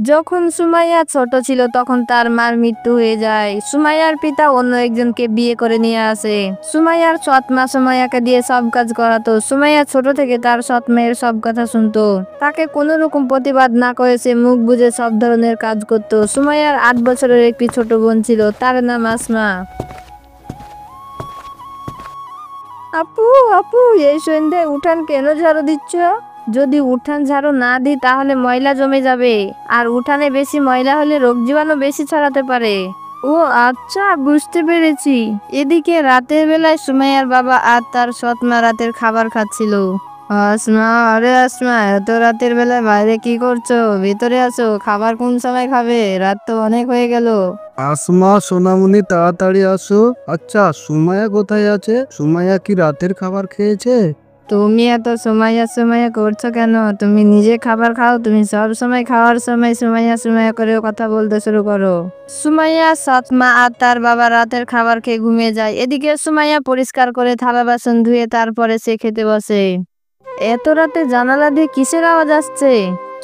যখন সুমাইয়া ছোট ছিল তখন তার মার মৃত্যু হয়ে যায়। সুমাইয়ার পিতা অন্য একজনকে বিয়ে করে নিয়ে আসে। সুমাইয়ার সৎ মা সুমাইয়াকে দিয়ে সব কাজ করাতো। সুমাইয়া ছোট থেকে তার সৎ মায়ের সব কথা শুনতো। তাকে কোনো রকম প্রতিবাদ না করে সে মুখ বুজে সব ধরনের কাজ করত। সুমাইয়ার ৮ বছরের একটি ছোট বোন ছিল, তার নাম আসমা। আপু, আপু, এই সন্ধ্যায় উঠান কেন ঝাড়ু দিচ্ছ? যদি উঠান ঝাড়ু না দিই তাহলে ময়লা জমে যাবে, আর উঠানে বেশি ময়লা হলে রোগ জীবাণু বেশি ছড়াতে পারে। ও আচ্ছা, বুঝতে পেরেছি। এদিকে রাতের বেলায় সুমাইয়ার বাবা আর তার সৎ মা রাতের খাবার খাচ্ছিল। আসমা, আরে আসমা, এত রাতের বেলায় বাইরে কি করছো? ভিতরে আসো, খাবার কোন সময় খাবে? রাত তো অনেক হয়ে গেল। আসমা সোনামণি, তাড়াতাড়ি আসো। আচ্ছা, সুমাইয়া কোথায় আছে? সুমাইয়া কি রাতের খাবার খেয়েছে? তুমি এত সুমাইয়া সুমাইয়া করছো কেন? তুমি নিজে খাবার খাও। তুমি সব সময় খাওয়ার সময় সুমাইয়া সুমাইয়া করে কথা বলতে শুরু করো। সুমাইয়া সৎ মা আর তার বাবা রাতের খাবার খেয়ে ঘুমিয়ে যায়। এদিকে সুমাইয়া পরিষ্কার করে থালা বাসন ধুয়ে তারপরে সে খেতে বসে। এত রাতে জানালা দিয়ে কিসের আওয়াজ আসছে?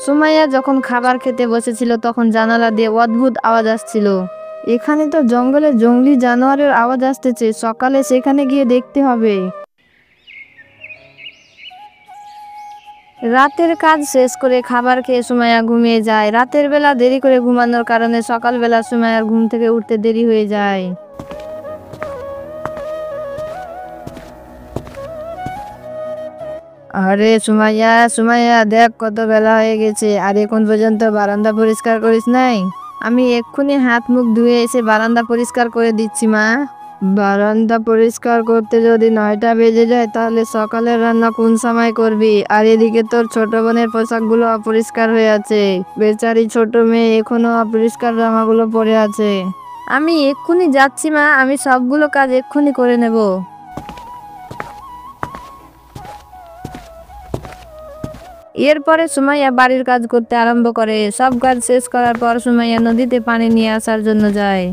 সুমাইয়া যখন খাবার খেতে বসেছিল তখন জানালা দিয়ে অদ্ভুত আওয়াজ আসছিল। এখানে তো জঙ্গলে জঙ্গলি জানোয়ারের আওয়াজ আসতেছে, সকালে সেখানে গিয়ে দেখতে হবে। রাতের কাজ শেষ করে খাবার খেয়ে সুমাইয়া ঘুমিয়ে যায়। রাতের বেলা দেরি করে ঘুমানোর কারণে সকালবেলা সুমাইয়ার ঘুম থেকে উঠতে দেরি হয়ে যায়। আরে সুমাইয়া, সুমাইয়া, দেখ কত বেলা হয়ে গেছে, আর এখন পর্যন্ত বারান্দা পরিষ্কার করিস নাই। আমি এক্ষুনি হাত মুখ ধুয়ে এসে বারান্দা পরিষ্কার করে দিচ্ছি মা। বারান্দা পরিষ্কার করতে যদি ৯টা বেজে যায় তাহলে সকালের রান্না কোন সময় করবি? আর এদিকে তোর ছোট বোনের পোশাকগুলো অপরিষ্কার হয়ে আছে। বেচারি ছোট মেয়ে এখনো অপরিষ্কার জামাগুলো পরে আছে। আমি এক্ষুনি যাচ্ছি মা, আমি সবগুলো কাজ এক্ষুনি করে নেব। এরপরে সুমাইয়া বাড়ির কাজ করতে আরম্ভ করে। সব কাজ শেষ করার পর সুমাইয়া নদীতে পানি নিয়ে আসার জন্য যায়।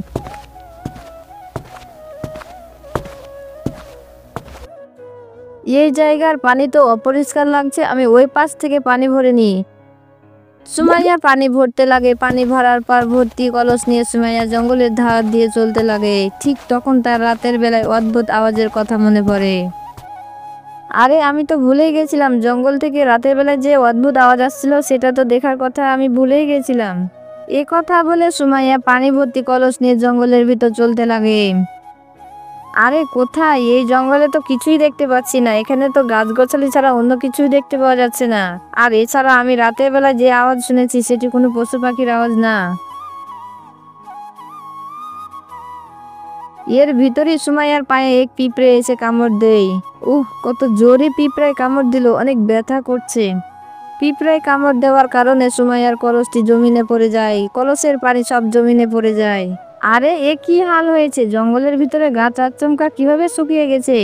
এই জায়গার পানি তো অপরিষ্কার লাগছে, আমি ওই পাশ থেকে পানি ভরে নিই। সুমাইয়া পানি ভরতে লাগে। পানি ভরার পর ভর্তি কলস নিয়ে সুমাইয়া জঙ্গলের ধার দিয়ে চলতে লাগে। ঠিক তখন তার রাতের বেলায় অদ্ভুত আওয়াজের কথা মনে পড়ে। আরে, আমি তো ভুলেই গেছিলাম, জঙ্গল থেকে রাতের বেলায় যে অদ্ভুত আওয়াজ আসছিল সেটা তো দেখার কথা আমি ভুলেই গেছিলাম। এ কথা বলে সুমাইয়া পানি ভর্তি কলস নিয়ে জঙ্গলের ভিতর চলতে লাগে। আরে কোথায়? এই জঙ্গলে তো কিছুই দেখতে পাচ্ছি না। এখানে তো গাছগাছালি ছাড়া অন্য কিছুই দেখতে পাওয়া যাচ্ছে না। আর এছাড়া আমি রাতের বেলা যে আওয়াজ শুনেছি সেটি কোনো পশু পাখির আওয়াজ না। এর ভিতরেই সুমাইয়ার পায়ে এক পিঁপড়ে এসে কামড় দেয়। কত জোরে পিঁপড়ায় কামড় দিল, অনেক ব্যথা করছে। পিঁপড়ায় কামড় দেওয়ার কারণে সুমাইয়ার কলসটি জমিনে পড়ে যায়। কলসের পানি সব জমিনে পড়ে যায়। আরে, এ কি হাল হয়েছে? জঙ্গলের ভিতরে গাছ আচমকা কিভাবে শুকিয়ে গেছে?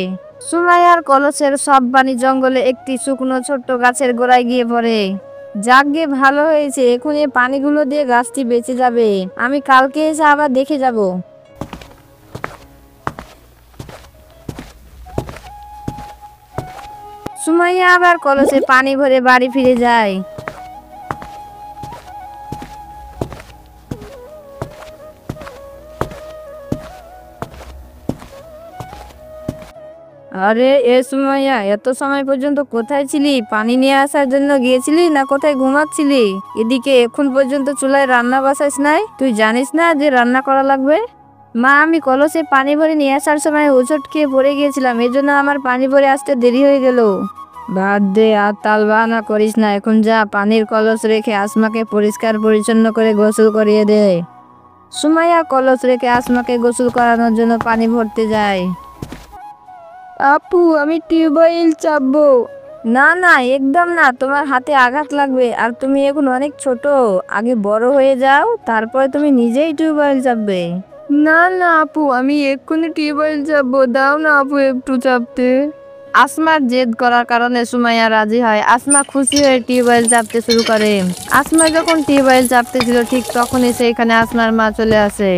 সুমাইয়ার কলসের সব পানি জঙ্গলে একটি শুকনো ছোট্ট গাছের গোড়ায় গিয়ে পড়ে। যাকগে, ভালো হয়েছে, এখন এই পানিগুলো দিয়ে গাছটি বেঁচে যাবে। আমি কালকে এসে আবার দেখে যাব। সুমাইয়া আবার কলসে পানি ভরে বাড়ি ফিরে যায়। আরে, সুমাইয়া, এত সময় পর্যন্ত কোথায় ছিলি? পানি নিয়ে আসার জন্য গিয়েছিলি না কোথায় ঘুমাচ্ছিলি? এদিকে এখন পর্যন্ত চুলায় রান্না বসাইস নাই? তুই জানিস না যে রান্না করা লাগবে? মা, আমি কলসে পানি ভরে নিয়ে আসার সময় হোঁচট খেয়ে পড়ে গিয়েছিলাম, এজন্য আমার পানি ভরে আসতে দেরি হয়ে গেল। বাদ দে, আর তাল বাহানা করিস না। এখন যা, পানির কলস রেখে আসমাকে পরিষ্কার পরিচ্ছন্ন করে গোসল করিয়ে দে। সুমাইয়া কলস রেখে আসমাকে গোসল করানোর জন্য পানি ভরতে যায়। আপু, আমি টিউবওয়েল চাপবো। না না, একদম না, তোমার হাতে আঘাত লাগবে, আর তুমি এখন অনেক ছোট। আগে বড় হয়ে যাও, তারপরে তুমি নিজেই টিউবওয়েল চাপবে। না না আপু, আমি এক্ষুনি টিউবওয়েল চাপবো, দাও না আপু একটু চাপতে। আসমার জেদ করার কারণে সুমাইয়া রাজি হয়। আসমা খুশি হয়ে টিউবওয়েল চাপতে শুরু করে। আসমা যখন টিউবওয়েল চাপতেছিল ঠিক তখনই সেইখানে আসমার মা চলে আসে।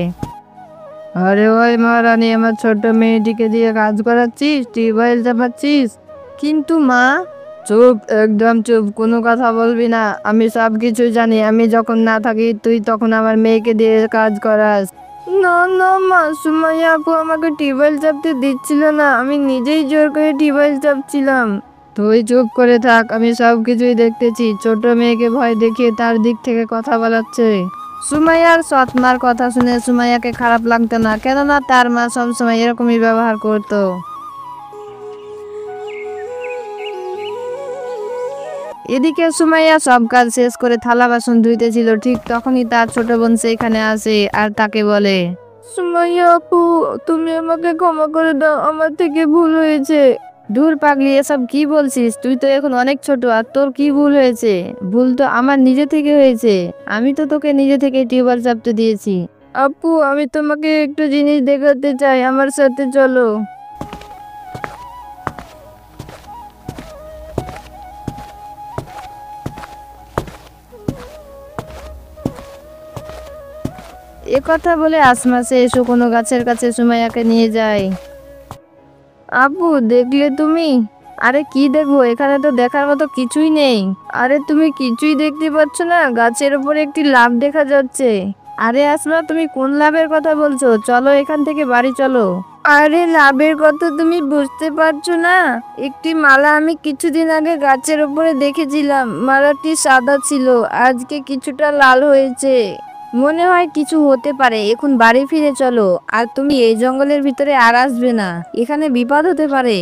আরে ওই মহারানী, আমার ছোট্ট মেয়েটিকে দিয়ে কাজ করাচ্ছিস, টিউবওয়েল চাপাচ্ছিস? কিন্তু মা, চুপ, একদম চুপ, কোনো কথা বলবি না। আমি সব কিছু জানি। আমি যখন না থাকি তুই তখন আমার মেয়েকে দিয়ে কাজ করাস। না না মা, সুমাইয়া আপু আমাকে টিউবওয়েল চাপতে দিচ্ছিল না, আমি নিজেই জোর করে টিউবওয়েল চাপছিলাম। তুই চুপ করে থাক, আমি সব কিছুই দেখতেছি। ছোট মেয়েকে ভয় দেখিয়ে তার দিক থেকে কথা বলাচ্ছে। সুমাইয়ার সৎ মার কথা শুনে সুমাইয়াকে খারাপ লাগতো না, কেননা তার মা সবসময় এরকমই ব্যবহার করতো। এদিকে সুমাইয়া সব কাজ শেষ করে থালা বাসন ধুইতেছিল, ঠিক তখনই তার ছোট বোন সেখানে আসে আর তাকে বলে, সুমাইয়া আপু, তুমি আমাকে ক্ষমা করে দাও, আমার থেকে ভুল হয়েছে। দূর পাগলি, এসব কি বলছিস? তুই তো এখন অনেক ছোট, আর তোর কি ভুল হয়েছে? ভুল তো আমার নিজে থেকে হয়েছে। আমি তো তোকে নিজে থেকে টিউবওয়েল চাপতে দিয়েছি। আপু, আমি তোমাকে একটু জিনিস দেখাতে চাই, আমার সাথে চলো। এ কথা বলে আসমা সে শুকনো গাছের কাছে সুমাইয়াকে নিয়ে যায়। আপু, দেখলে তুমি? আরে কি দেখবো, এখানে তো দেখার মতো কিছুই নেই। আরে তুমি কিছুই দেখতে পাচ্ছ না? গাছের উপরে একটি লাভ দেখা যাচ্ছে। আরে আসমা, তুমি কোন লাভের কথা বলছো? চলো এখান থেকে বাড়ি চলো। আরে লাভের কথা তুমি বুঝতে পারছো না? একটি মালা আমি কিছুদিন আগে গাছের উপরে দেখেছিলাম। মালাটি সাদা ছিল, আজকে কিছুটা লাল হয়েছে। মনে হয় কিছু হতে পারে, এখন বাড়ি ফিরে চলো। আর তুমি এই জঙ্গলের ভিতরে আর আসবে না, এখানে বিপদ হতে পারে।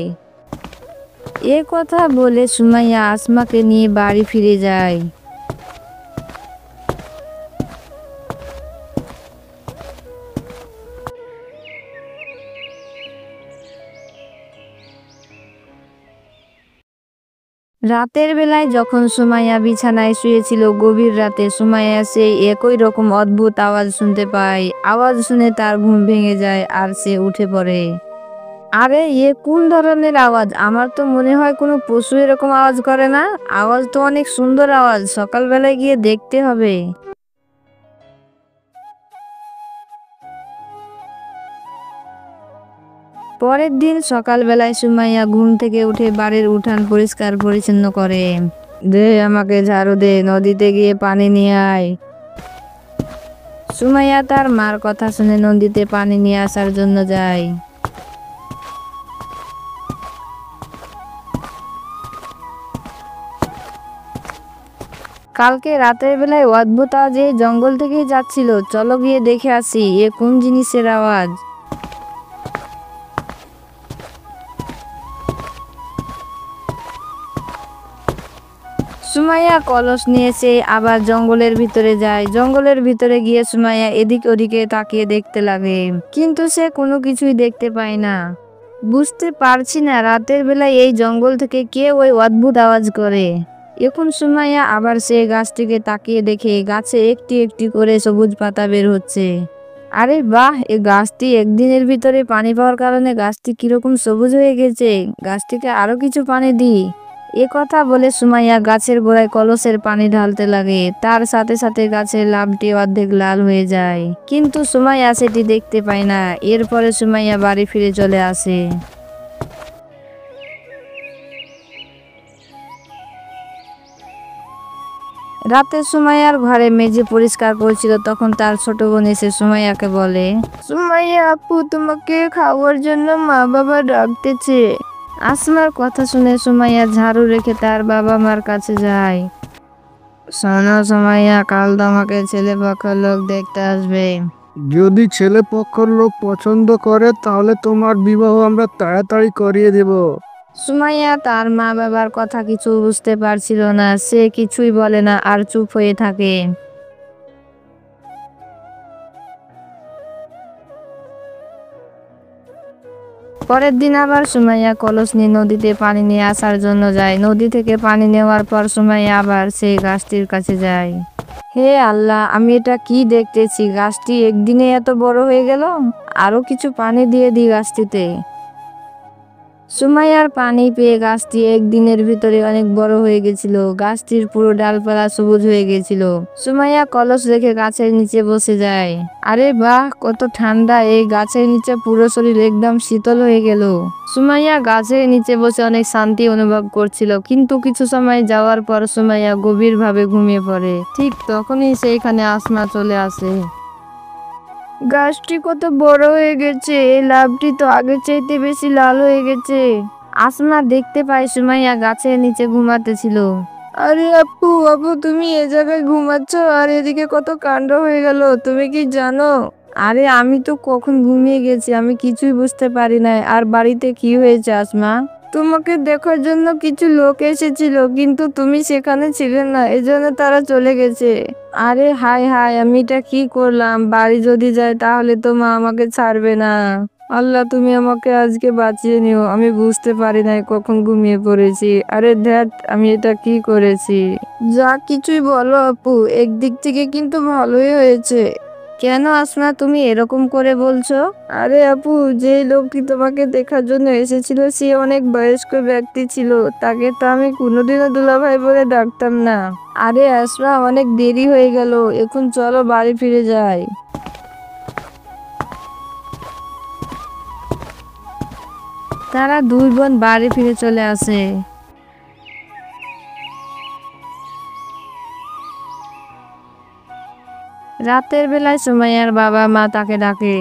এ কথা বলে সুমাইয়া আসমাকে নিয়ে বাড়ি ফিরে যায়। রাতের বেলায় যখন সুমাইয়া বিছানায় শুয়েছিল, গভীর রাতে সুমাইয়া সেই একই রকম অদ্ভুত আওয়াজ শুনতে পায়। আওয়াজ শুনে তার ঘুম ভেঙে যায় আর সে উঠে পড়ে। আরে কোন ধরনের আওয়াজ? আমার তো মনে হয় কোনো পশু এরকম আওয়াজ করে না। আওয়াজ তো অনেক সুন্দর আওয়াজ, সকালবেলায় গিয়ে দেখতে হবে। পরের দিন সকালবেলায় সুমাইয়া ঘুম থেকে উঠে বাড়ির উঠান পরিষ্কার পরিচ্ছন্ন করে। দে আমাকে ঝাড়ু দে, নদীতে গিয়ে পানি নিয়ে আয়। সুমাইয়া তার মার কথা শুনে নদীতে পানি নিয়ে আসার জন্য যায়। কালকে রাতের বেলায় অদ্ভুত আওয়াজ এই জঙ্গল থেকেই যাচ্ছিল, চলো গিয়ে দেখে আসি কোন জিনিসের আওয়াজ। সুমাইয়া কলস নিয়ে সে আবার জঙ্গলের ভিতরে যায়। জঙ্গলের ভিতরে গিয়ে সুমাইয়া এদিক ওদিকে তাকিয়ে দেখতে লাগে, কিন্তু সে কোনো কিছুই দেখতে পায় না। বুঝতে পারছি না রাতের বেলায় এই জঙ্গল থেকে কে ওই অদ্ভুত আওয়াজ করে। এখন সুমাইয়া আবার সে গাছটিকে তাকিয়ে দেখে গাছে একটি একটি করে সবুজ পাতা বের হচ্ছে। আরে বাহ, এই গাছটি একদিনের ভিতরে পানি পাওয়ার কারণে গাছটি কিরকম সবুজ হয়ে গেছে। গাছটিকে আরো কিছু পানি দিই। এ কথা বলে সুমাইয়া গাছের গোড়ায় কলসের পানি ঢালতে লাগে। তার সাথে সাথে গাছের লাফটি অর্ধেক লাল হয়ে যায়, কিন্তু সুমাইয়া সেটি দেখতে পায় না। এরপরে সুমাইয়া বাড়ি ফিরে চলে আসে। রাতে সুমাইয়ার ঘরে মেঝে পরিষ্কার করছিল, তখন তার ছোট বোন এসে সুমাইয়াকে বলে, সুমাইয়া আপু, তোমাকে খাওয়ার জন্য মা বাবা ডাকতেছে। আসমার কথা শুনে সুমাইয়া ঝাড়ু রেখে তার বাবা মার কাছে যায়। শোনো সুমাইয়া, কাল তোমাকে ছেলে পক্ষের লোক দেখতে আসবে। যদি ছেলে পক্ষের লোক পছন্দ করে তাহলে তোমার বিবাহ আমরা তাড়াতাড়ি করিয়ে দেব। সুমাইয়া তার মা বাবার কথা কিছু বুঝতে পারছিল না, সে কিছুই বলে না আর চুপ হয়ে থাকে। পরের দিন আবার সুমাইয়া কলস নিয়ে নদীতে পানি নিয়ে আসার জন্য যায়। নদী থেকে পানি নেওয়ার পর সুমাইয়া আবার সেই গাছটির কাছে যায়। হে আল্লাহ, আমি এটা কি দেখতেছি? গাছটি একদিনে এত বড় হয়ে গেল। আরো কিছু পানি দিয়ে দিই গাছটিতে। সুমাইয়ার পানি পেয়ে গাছটি একদিনের ভিতরে অনেক বড় হয়ে গেছিল। গাছটির পুরো ডালপালা সবুজ হয়ে গেছিল। সুমাইয়া কলস রেখে গাছের নিচে বসে যায়। আরে বাহ, কত ঠান্ডা! এই গাছের নিচে পুরো শরীর একদম শীতল হয়ে গেল। সুমাইয়া গাছের নিচে বসে অনেক শান্তি অনুভব করছিল, কিন্তু কিছু সময় যাওয়ার পর সুমাইয়া গভীরভাবে ঘুমিয়ে পড়ে। ঠিক তখনই সেইখানে আসমা চলে আসে। গাছটি কত বড় হয়ে গেছে! এই লাভটি তো আগের চাইতে বেশি লাল হয়ে গেছে। আসমা দেখতে পায় সুমাইয়া গাছের নিচে ঘুমাতেছিল। আরে আপু, আপু, তুমি এ জায়গায় ঘুমাচ্ছ আর এদিকে কত কাণ্ড হয়ে গেল, তুমি কি জানো? আরে আমি তো কখন ঘুমিয়ে গেছি, আমি কিছুই বুঝতে পারি নাই। আর বাড়িতে কি হয়েছে আসমা? তোমাকে দেখার জন্য কিছু লোক এসেছিল, কিন্তু তুমি সেখানে ছিলে না, এজন্য তারা চলে গেছে। আরে হায় হায়, আমি এটা কি করলাম! বাড়ি যদি যাই তাহলে তো মা আমাকে ছাড়বে না। আল্লাহ, তুমি আমাকে আজকে বাঁচিয়ে নিও, আমি বুঝতে পারি নাই কখন ঘুমিয়ে পড়েছি। আরে ধ্যাত, আমি এটা কি করেছি! যা কিছুই বলো আপু, একদিক থেকে কিন্তু ভালোই হয়েছে। কেন আসমা, তুমি এরকম করে বলছো? আরে আপু, যে লোকটি তোমাকে দেখার জন্য এসেছিল সে অনেক বয়স্ক ব্যক্তি ছিল, তাকে তো আমি কোনোদিনও দুলাভাই বলে ডাকতাম না। আরে আসমা, অনেক দেরি হয়ে গেল, এখন চলো বাড়ি ফিরে যাই। তারা দুই বোন বাড়ি ফিরে চলে আসে। রাতের বেলায় সুমাইয়ার বাবা মা তাকে ডাকে।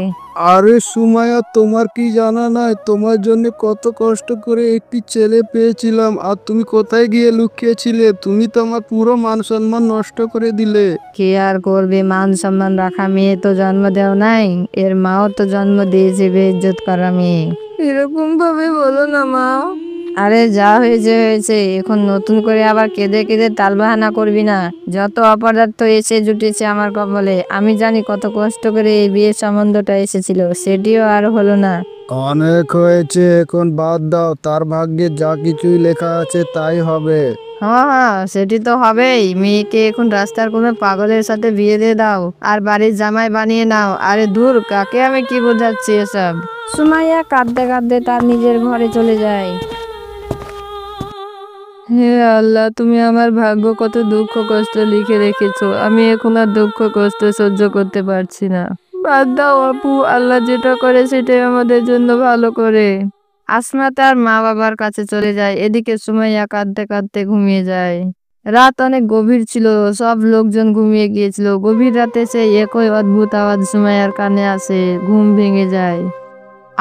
আরে সুমাইয়া, তোমার কি জানা নাই তোমার জন্য কত কষ্ট করে একটি ছেলে পেয়েছিলাম, আর তুমি কোথায় গিয়ে লুকিয়েছিলে? তুমি তো আমার পুরো মান সম্মান নষ্ট করে দিলে। কে আর করবে? মান সম্মান রাখা মেয়ে তো জন্ম দেও নাই, এর মাও তো জন্ম দিয়েছে বেইজ্জত করা মেয়ে। এরকম ভাবে বলো না মা। আরে যা হয়েছে হয়েছে, এখন নতুন করে আবার কেঁদে কেঁদে তালবাহানা করবি না। যত অপদার্থ এসে জুটেছে আমার কপালে, আমি জানি কত কষ্ট করে এই বিয়ের সম্বন্ধটা এসেছিল, সেটিও আর হলো না। অনেক হয়েছে, এখন বাদ দাও। তার ভাগ্যে যা কিছুই লেখা আছে তাই হবে। হ্যাঁ হ্যাঁ, সেটি তো হবেই। মেয়েকে এখন রাস্তার কোনো পাগলের সাথে বিয়ে দিয়ে দাও আর বাড়ির জামাই বানিয়ে নাও। আরে দূর, কাকে আমি কি বোঝাচ্ছি এসব! সুমাইয়া কাঁদতে কাঁদতে তার নিজের ঘরে চলে যায়। হে আল্লাহ, তুমি আমার ভাগ্য কত দুঃখ কষ্ট লিখে রেখেছো, আমি এখন আর দুঃখ কষ্ট সহ্য করতে পারছি না। বাদ দাও আপু, আল্লাহ যেটা করে সেটাই আমাদের জন্য ভালো করে। আসমা তার মা বাবার কাছে চলে যায়। এদিকে সুমাইয়া কাঁদতে কাঁদতে ঘুমিয়ে যায়। রাত অনেক গভীর ছিল, সব লোকজন ঘুমিয়ে গিয়েছিল। গভীর রাতে সেই একই অদ্ভুত আওয়াজ সুমাইয়ার কানে আসে, ঘুম ভেঙে যায়।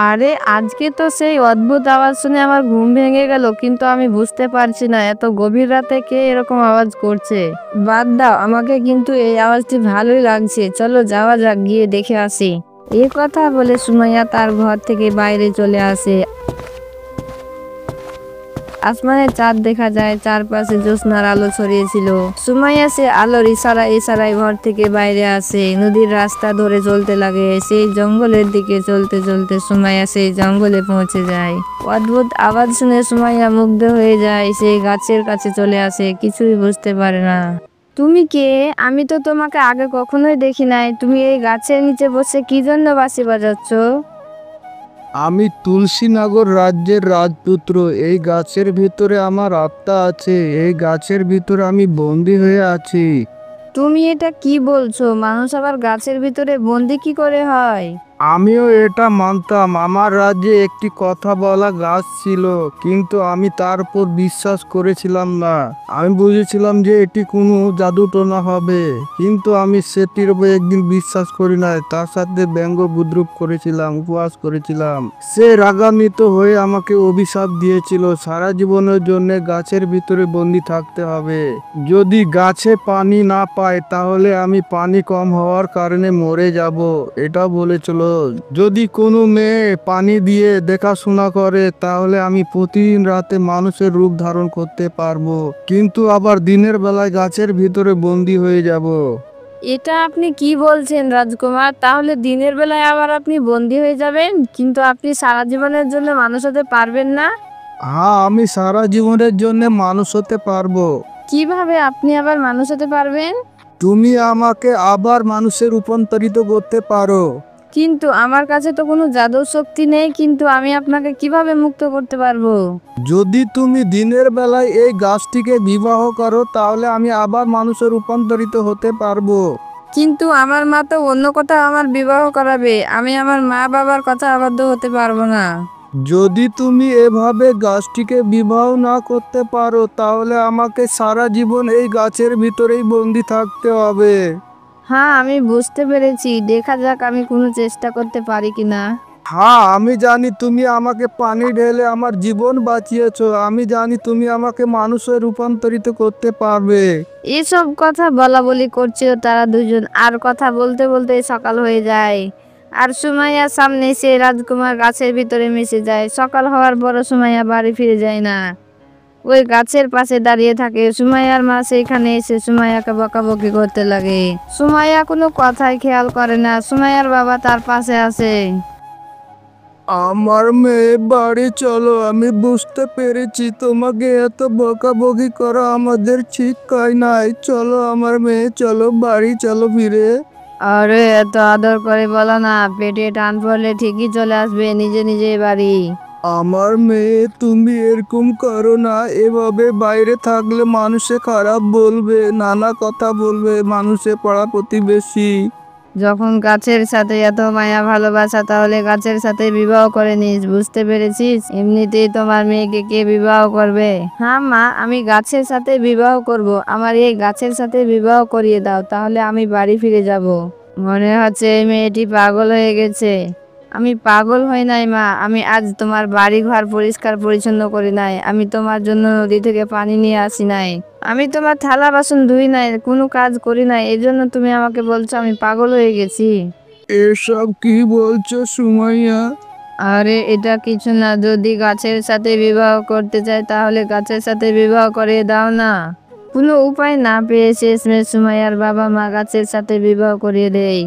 আরে আজকে তো সেই অদ্ভুত আওয়াজ শুনে আমার ঘুম ভেঙে গেল, কিন্তু আমি বুঝতে পারছি না এত গভীর রাতে কে এরকম আওয়াজ করছে। বাদ দাও, আমাকে কিন্তু এই আওয়াজটি ভালোই লাগছে, চলো যাওয়া যাক, গিয়ে দেখে আসি। এই কথা বলে সুমাইয়া তার ঘর থেকে বাইরে চলে আসে। আসমানে চাঁদ দেখা যায়, চারপাশে জ্যোৎস্নার আলো ছড়িয়েছিল। সুমাইয়া সে আলোর ইশারায় ঘর থেকে বাইরে আসে, নদীর রাস্তা ধরে চলতে লাগে। সেই জঙ্গলের দিকে চলতে চলতে সুমাইয়া সেই জঙ্গলে পৌঁছে যায়। অদ্ভুত আওয়াজ শুনে সুমাইয়া মুগ্ধ হয়ে যায়, সেই গাছের কাছে চলে আসে, কিছুই বুঝতে পারে না। তুমি কে? আমি তো তোমাকে আগে কখনোই দেখি নাই, তুমি এই গাছের নিচে বসে কি জন্য বাঁশি বাজাচ্ছ? আমি তুলসীনগর রাজ্যের রাজপুত্র। এই গাছের ভিতরে আমার আত্মা আছে, এই গাছের ভিতরে আমি বন্দি হয়ে আছি। তুমি এটা কি বলছো? মানুষ আবার গাছের ভিতরে বন্দি কি করে হয়? আমিও এটা মানতাম। আমার রাজ্যে একটি কথা বলা গাছ ছিল, কিন্তু আমি তার উপর বিশ্বাস করেছিলাম না। আমি বুঝেছিলাম যে এটি কোনো জাদুটোনা হবে, কিন্তু আমি সেটির উপর একদিন বিশ্বাস করি নাই। তার সাথে ব্যঙ্গ বিদ্রুপ করেছিলাম, উপহাস করেছিলাম। সে রাগান্বিত হয়ে আমাকে অভিশাপ দিয়েছিল, সারা জীবনের জন্য গাছের ভিতরে বন্দি থাকতে হবে। যদি গাছে পানি না পায় তাহলে আমি পানি কম হওয়ার কারণে মরে যাব, এটা বলেছিল। যদি কোনো মেয়ে পানি দিয়ে দেখাশোনা করে তাহলে আমি প্রতিদিন রাতে মানুষের রূপ ধারণ করতে পারবো, কিন্তু আবার দিনের বেলায় গাছের ভিতরে বন্দি হয়ে যাব। এটা আপনি কি বলছেন রাজকুমার? তাহলে দিনের বেলায় আবার আপনি বন্দি হয়ে যাবেন, কিন্তু আপনি সারা জীবনের জন্য মানুষ হতে পারবেন না? হ্যাঁ, আমি সারা জীবনের জন্য মানুষ হতে পারবো। কিভাবে আপনি আবার মানুষ হতে পারবেন? তুমি আমাকে আবার মানুষে রূপান্তরিত করতে পারো। কিন্তু আমার কাছে তো কোনো জাদুর শক্তি নেই, কিন্তু আমি আপনাকে কিভাবে মুক্ত করতে পারবো? যদি তুমি দিনের বেলায় এই গাছটিকে বিবাহ করো তাহলে আমি আবার মানুষে রূপান্তরিত হতে পারবো। কিন্তু আমার মা তো অন্য কোথাও আমার বিবাহ করাবে, আমি আমার মা বাবার কথা আবদ্ধ হতে পারবো না। যদি তুমি এভাবে গাছটিকে বিবাহ না করতে পারো তাহলে আমাকে সারা জীবন এই গাছের ভিতরেই বন্দি থাকতে হবে। হ্যাঁ, আমি বুঝতে পেরেছি, দেখা যাক আমি কোনো চেষ্টা করতে পারি কিনা। হ্যাঁ, আমি জানি তুমি আমাকে পানি ঢেলে আমার জীবন বাঁচিয়েছো। আমি জানি তুমি আমাকে মানুষে রূপান্তরিত করতে পারবে। এসব কথা বলা বলি করছিল তারা দুজন, আর কথা বলতে বলতে সকাল হয়ে যায়। আর সুমাইয়ার সামনে এসে রাজকুমার গাছের ভিতরে মিশে যায়। সকাল হওয়ার পরও সুমাইয়া বাড়ি ফিরে যায় না, ওই গাছের পাশে দাঁড়িয়ে থাকে। সুমাইয়ার মা সেখানে এসে সুমাইয়াকে বকাবকি করতে লাগে। সুমাইয়া কোনো কথাই খেয়াল করে না, সুমাইয়ার বাবা তার পাশে আছে। আমার মেয়ে বাড়ি চলো, আমি বুঝতে পেরেছি তোমাকে এত বকাবকি করা আমাদের ঠিক হয় নাই। চলো আমার মেয়ে, চলো বাড়ি চলো ফিরে। আরে এত আদর করে বলো না, পেটে টান পড়লে ঠিকই চলে আসবে নিজে নিজে বাড়ি। আমার মেয়ে, তুমি এরকম করো না। এভাবে বাইরে থাকলে মানুষে খারাপ বলবে, নানা কথা বলবে মানুষে পাড়া প্রতিবেশী। যখন গাছের সাথে এত মায়া ভালোবাসা, তাহলে গাছের সাথে বিবাহ করে নিস, বুঝতে পেরেছিস? এমনিতেই তোমার মেয়েকে কে বিবাহ করবে? হ্যাঁ মা, আমি গাছের সাথে বিবাহ করব। আমার এই গাছের সাথে বিবাহ করিয়ে দাও, তাহলে আমি বাড়ি ফিরে যাব। মনে হচ্ছে এই মেয়েটি পাগল হয়ে গেছে। আমি পাগল হই নাই মা, আমি আজ তোমার বাড়ি ঘর পরিষ্কার পরিচ্ছন্ন করি নাই, আমি তোমার জন্য নদী থেকে পানি নিয়ে আসি নাই, আমি তোমার থালা বাসন ধুই নাই, কোনো কাজ করি নাই, এই জন্য তুমি আমাকে বলছো আমি পাগল হয়ে গেছি? এসব কি বলছো সুমাইয়া? আরে এটা কিছু না, যদি গাছের সাথে বিবাহ করতে চাই তাহলে গাছের সাথে বিবাহ করে দাও না। কোনো উপায় না পেয়ে শেষমেশ সুমাইয়ার বাবা মা গাছের সাথে বিবাহ করিয়ে দেয়।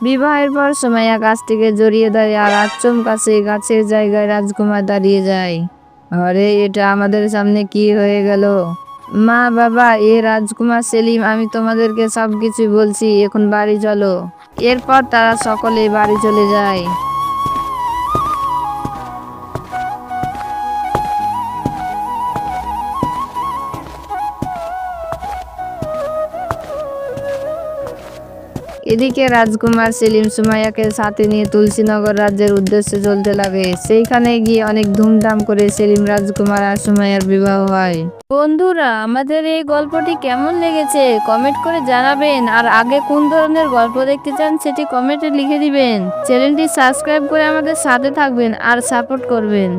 বিবাহের পর সুমাইয়া গাছটিকে জড়িয়ে ধরে, আর আচমকা সেই গাছের জায়গায় রাজকুমার দাঁড়িয়ে যায়। আরে এটা আমাদের সামনে কি হয়ে গেল? মা বাবা, এ রাজকুমার সেলিম, আমি তোমাদেরকে সবকিছু বলছি, এখন বাড়ি চলো। এরপর তারা সকলেই বাড়ি চলে যায়। এদিকে রাজকুমার সেলিম সুমাইয়াকে সাথে নিয়ে তুলসীনগর রাজ্যের উদ্দেশ্যে চলতে লাগে। সেইখানে গিয়ে অনেক ধুমধাম করে সেলিম রাজকুমার আর সুমাইয়ার বিবাহ হয়। বন্ধুরা, আমাদের এই গল্পটি কেমন লেগেছে কমেন্ট করে জানাবেন, আর আগে কোন ধরনের গল্প দেখতে চান সেটি কমেন্টে লিখে দিবেন। চ্যানেলটি সাবস্ক্রাইব করে আমাদের সাথে থাকবেন আর সাপোর্ট করবেন।